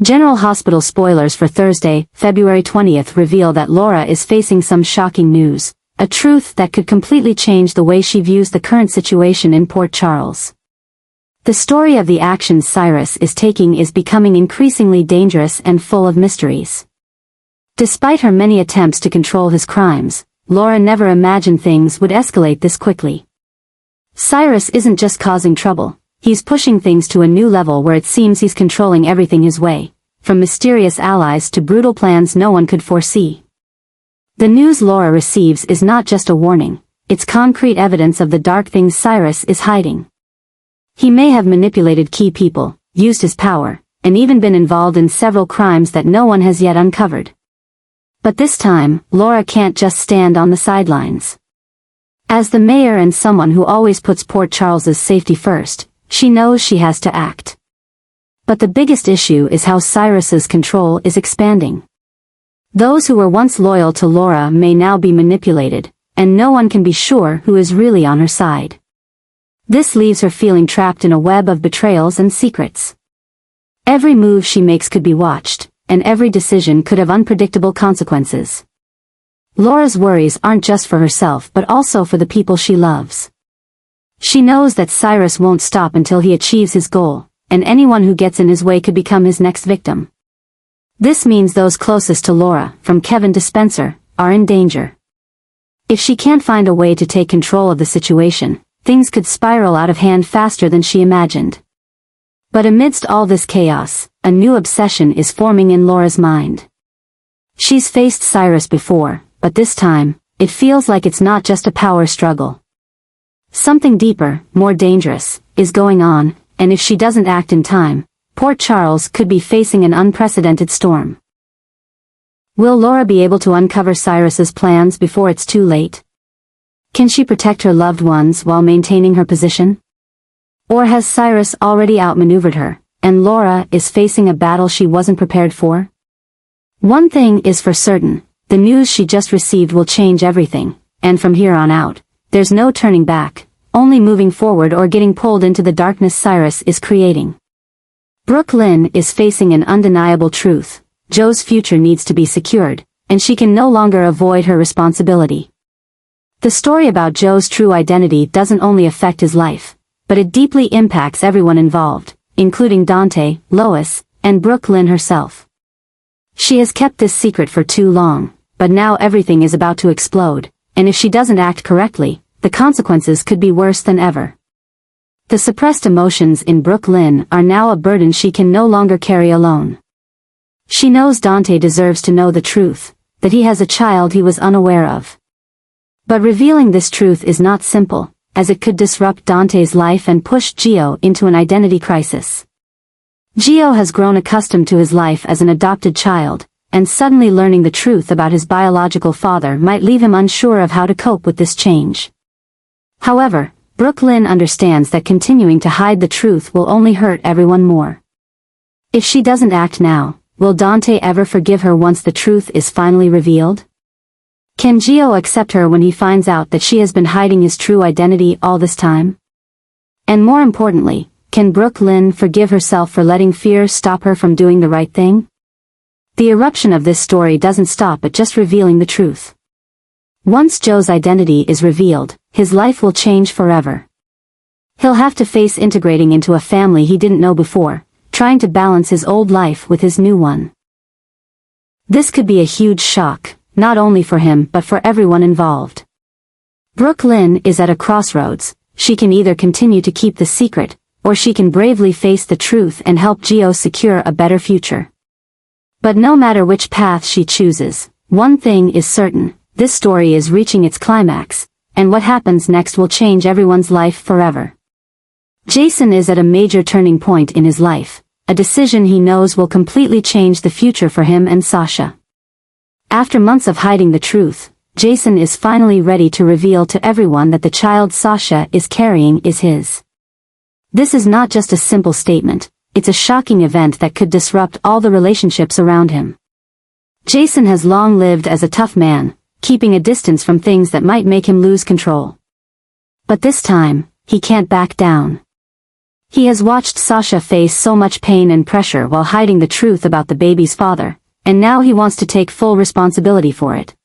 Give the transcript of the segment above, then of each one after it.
General Hospital spoilers for Thursday, February 20th reveal that Laura is facing some shocking news, a truth that could completely change the way she views the current situation in Port Charles. The story of the actions Cyrus is taking is becoming increasingly dangerous and full of mysteries. Despite her many attempts to control his crimes, Laura never imagined things would escalate this quickly. Cyrus isn't just causing trouble, he's pushing things to a new level where it seems he's controlling everything his way, from mysterious allies to brutal plans no one could foresee. The news Laura receives is not just a warning, it's concrete evidence of the dark things Cyrus is hiding. He may have manipulated key people, used his power, and even been involved in several crimes that no one has yet uncovered. But this time, Laura can't just stand on the sidelines. As the mayor and someone who always puts Port Charles's safety first, she knows she has to act. But the biggest issue is how Cyrus's control is expanding. Those who were once loyal to Laura may now be manipulated, and no one can be sure who is really on her side. This leaves her feeling trapped in a web of betrayals and secrets. Every move she makes could be watched, and every decision could have unpredictable consequences. Laura's worries aren't just for herself but also for the people she loves. She knows that Cyrus won't stop until he achieves his goal, and anyone who gets in his way could become his next victim. This means those closest to Laura, from Kevin to Spencer, are in danger. If she can't find a way to take control of the situation, things could spiral out of hand faster than she imagined. But amidst all this chaos, a new obsession is forming in Laura's mind. She's faced Cyrus before, but this time, it feels like it's not just a power struggle. Something deeper, more dangerous, is going on, and if she doesn't act in time, Port Charles could be facing an unprecedented storm. Will Laura be able to uncover Cyrus's plans before it's too late? Can she protect her loved ones while maintaining her position? Or has Cyrus already outmaneuvered her, and Laura is facing a battle she wasn't prepared for? One thing is for certain, the news she just received will change everything, and from here on out, there's no turning back, only moving forward or getting pulled into the darkness Cyrus is creating. Brooke Lynn is facing an undeniable truth: Joe's future needs to be secured, and she can no longer avoid her responsibility. The story about Joe's true identity doesn't only affect his life, but it deeply impacts everyone involved, including Dante, Lois, and Brooke Lynn herself. She has kept this secret for too long, but now everything is about to explode, and if she doesn't act correctly, the consequences could be worse than ever. The suppressed emotions in Brooke Lynn are now a burden she can no longer carry alone. She knows Dante deserves to know the truth, that he has a child he was unaware of. But revealing this truth is not simple, as it could disrupt Dante's life and push Gio into an identity crisis. Gio has grown accustomed to his life as an adopted child, and suddenly learning the truth about his biological father might leave him unsure of how to cope with this change. However, Brooke Lynn understands that continuing to hide the truth will only hurt everyone more. If she doesn't act now, will Dante ever forgive her once the truth is finally revealed? Can Gio accept her when he finds out that she has been hiding his true identity all this time? And more importantly, can Brooke Lynn forgive herself for letting fear stop her from doing the right thing? The eruption of this story doesn't stop at just revealing the truth. Once Joe's identity is revealed, his life will change forever. He'll have to face integrating into a family he didn't know before, trying to balance his old life with his new one. This could be a huge shock, not only for him but for everyone involved. Brooke Lynn is at a crossroads. She can either continue to keep the secret, or she can bravely face the truth and help Gio secure a better future. But no matter which path she chooses, one thing is certain: this story is reaching its climax, and what happens next will change everyone's life forever. Jason is at a major turning point in his life, a decision he knows will completely change the future for him and Sasha. After months of hiding the truth, Jason is finally ready to reveal to everyone that the child Sasha is carrying is his. This is not just a simple statement, it's a shocking event that could disrupt all the relationships around him. Jason has long lived as a tough man, keeping a distance from things that might make him lose control. But this time, he can't back down. He has watched Sasha face so much pain and pressure while hiding the truth about the baby's father, and now he wants to take full responsibility for it.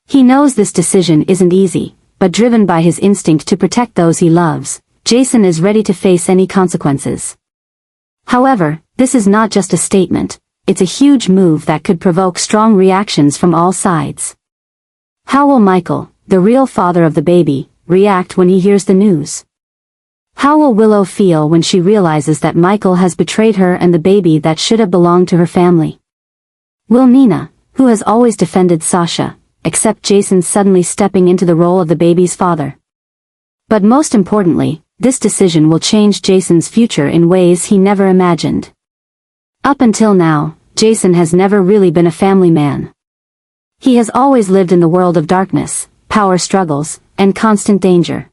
He knows this decision isn't easy, but driven by his instinct to protect those he loves, Jason is ready to face any consequences. However, this is not just a statement, it's a huge move that could provoke strong reactions from all sides. How will Michael, the real father of the baby, react when he hears the news? How will Willow feel when she realizes that Michael has betrayed her and the baby that should have belonged to her family? Will Nina, who has always defended Sasha, accept Jason suddenly stepping into the role of the baby's father? But most importantly, this decision will change Jason's future in ways he never imagined. Up until now, Jason has never really been a family man. He has always lived in the world of darkness, power struggles, and constant danger.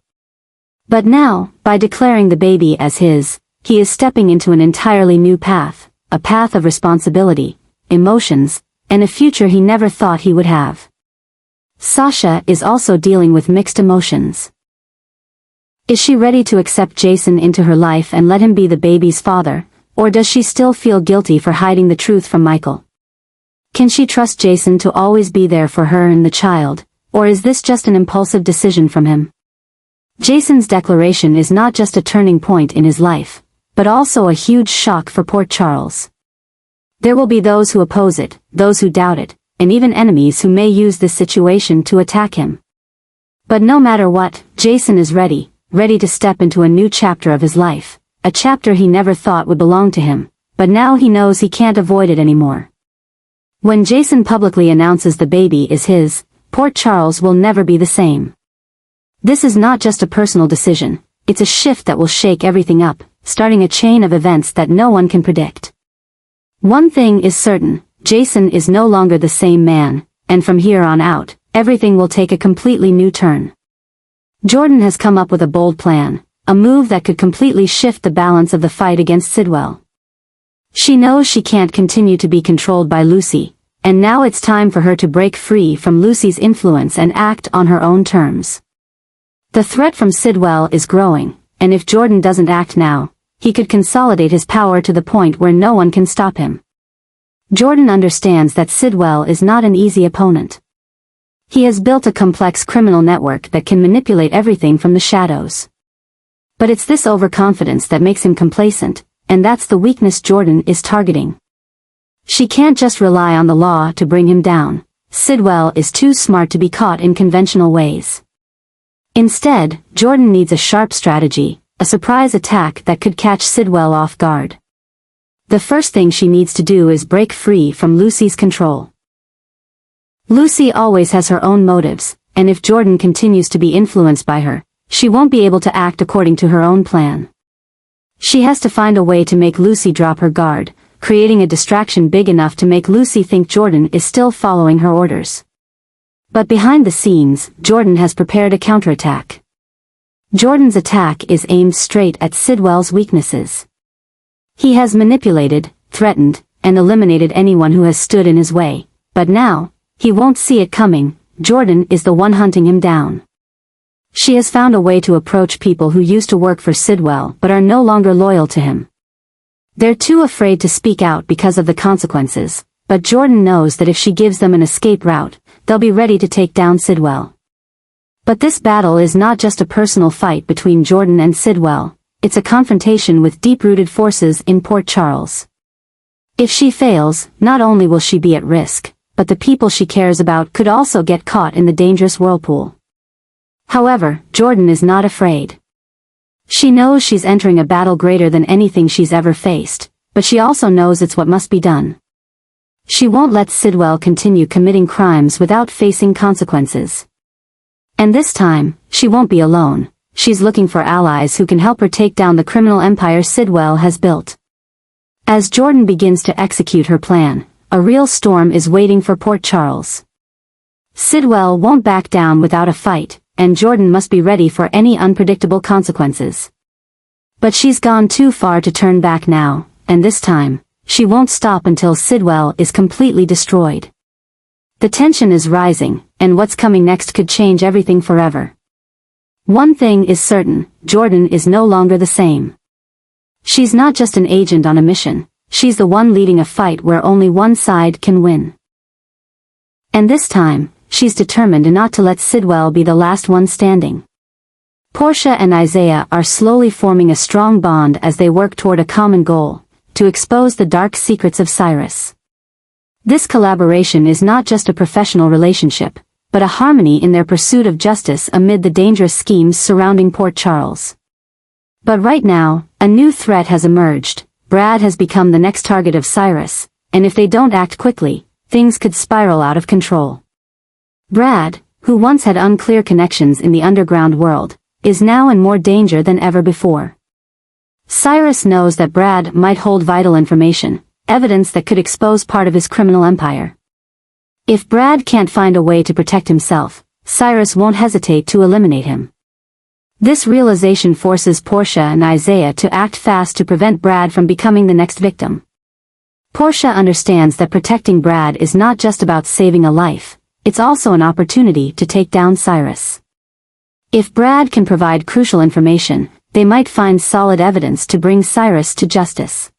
But now, by declaring the baby as his, he is stepping into an entirely new path, a path of responsibility, emotions, and a future he never thought he would have. Sasha is also dealing with mixed emotions. Is she ready to accept Jason into her life and let him be the baby's father, or does she still feel guilty for hiding the truth from Michael? Can she trust Jason to always be there for her and the child, or is this just an impulsive decision from him? Jason's declaration is not just a turning point in his life, but also a huge shock for Port Charles. There will be those who oppose it, those who doubt it, and even enemies who may use this situation to attack him. But no matter what, Jason is ready to step into a new chapter of his life, a chapter he never thought would belong to him, but now he knows he can't avoid it anymore. When Jason publicly announces the baby is his, Port Charles will never be the same. This is not just a personal decision, it's a shift that will shake everything up, starting a chain of events that no one can predict. One thing is certain, Jason is no longer the same man, and from here on out, everything will take a completely new turn. Jordan has come up with a bold plan, a move that could completely shift the balance of the fight against Sidwell. She knows she can't continue to be controlled by Lucy, and now it's time for her to break free from Lucy's influence and act on her own terms. The threat from Sidwell is growing, and if Jordan doesn't act now, he could consolidate his power to the point where no one can stop him. Jordan understands that Sidwell is not an easy opponent. He has built a complex criminal network that can manipulate everything from the shadows. But it's this overconfidence that makes him complacent, and that's the weakness Jordan is targeting. She can't just rely on the law to bring him down. Sidwell is too smart to be caught in conventional ways. Instead, Jordan needs a sharp strategy, a surprise attack that could catch Sidwell off guard. The first thing she needs to do is break free from Lucy's control. Lucy always has her own motives, and if Jordan continues to be influenced by her, she won't be able to act according to her own plan. She has to find a way to make Lucy drop her guard, creating a distraction big enough to make Lucy think Jordan is still following her orders. But behind the scenes, Jordan has prepared a counterattack. Jordan's attack is aimed straight at Sidwell's weaknesses. He has manipulated, threatened, and eliminated anyone who has stood in his way, but now, he won't see it coming. Jordan is the one hunting him down. She has found a way to approach people who used to work for Sidwell but are no longer loyal to him. They're too afraid to speak out because of the consequences, but Jordan knows that if she gives them an escape route, they'll be ready to take down Sidwell. But this battle is not just a personal fight between Jordan and Sidwell, it's a confrontation with deep-rooted forces in Port Charles. If she fails, not only will she be at risk, but the people she cares about could also get caught in the dangerous whirlpool. However, Jordan is not afraid. She knows she's entering a battle greater than anything she's ever faced, but she also knows it's what must be done. She won't let Sidwell continue committing crimes without facing consequences. And this time, she won't be alone. She's looking for allies who can help her take down the criminal empire Sidwell has built. As Jordan begins to execute her plan, a real storm is waiting for Port Charles. Sidwell won't back down without a fight, and Jordan must be ready for any unpredictable consequences. But she's gone too far to turn back now, and this time, she won't stop until Sidwell is completely destroyed. The tension is rising, and what's coming next could change everything forever. One thing is certain, Jordan is no longer the same. She's not just an agent on a mission, she's the one leading a fight where only one side can win. And this time, she's determined not to let Sidwell be the last one standing. Portia and Isaiah are slowly forming a strong bond as they work toward a common goal, to expose the dark secrets of Cyrus. This collaboration is not just a professional relationship, but a harmony in their pursuit of justice amid the dangerous schemes surrounding Port Charles. But right now, a new threat has emerged. Brad has become the next target of Cyrus, and if they don't act quickly, things could spiral out of control. Brad, who once had unclear connections in the underground world, is now in more danger than ever before. Cyrus knows that Brad might hold vital information, evidence that could expose part of his criminal empire. If Brad can't find a way to protect himself, Cyrus won't hesitate to eliminate him. This realization forces Portia and Isaiah to act fast to prevent Brad from becoming the next victim. Portia understands that protecting Brad is not just about saving a life, it's also an opportunity to take down Cyrus. If Brad can provide crucial information, they might find solid evidence to bring Cyrus to justice.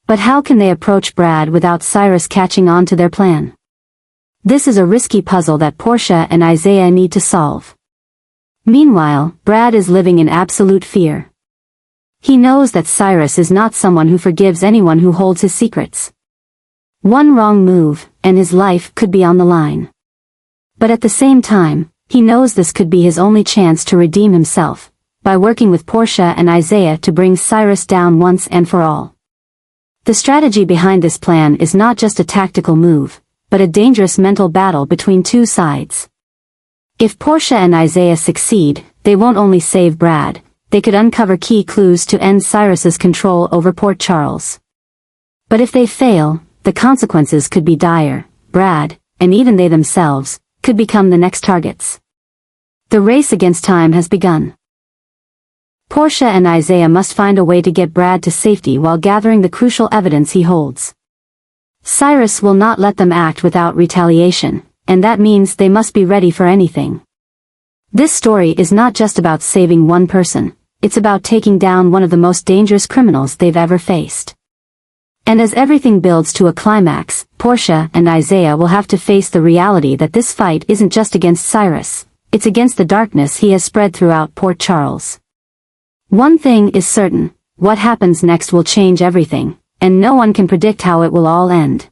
But how can they approach Brad without Cyrus catching on to their plan? This is a risky puzzle that Portia and Isaiah need to solve. Meanwhile, Brad is living in absolute fear. He knows that Cyrus is not someone who forgives anyone who holds his secrets. One wrong move, and his life could be on the line. But at the same time, he knows this could be his only chance to redeem himself, by working with Portia and Isaiah to bring Cyrus down once and for all. The strategy behind this plan is not just a tactical move, but a dangerous mental battle between two sides. If Portia and Isaiah succeed, they won't only save Brad, they could uncover key clues to end Cyrus's control over Port Charles. But if they fail, the consequences could be dire. Brad, and even they themselves, could become the next targets. The race against time has begun. Portia and Isaiah must find a way to get Brad to safety while gathering the crucial evidence he holds. Cyrus will not let them act without retaliation, and that means they must be ready for anything. This story is not just about saving one person, it's about taking down one of the most dangerous criminals they've ever faced. And as everything builds to a climax, Portia and Isaiah will have to face the reality that this fight isn't just against Cyrus, it's against the darkness he has spread throughout Port Charles. One thing is certain, what happens next will change everything, and no one can predict how it will all end.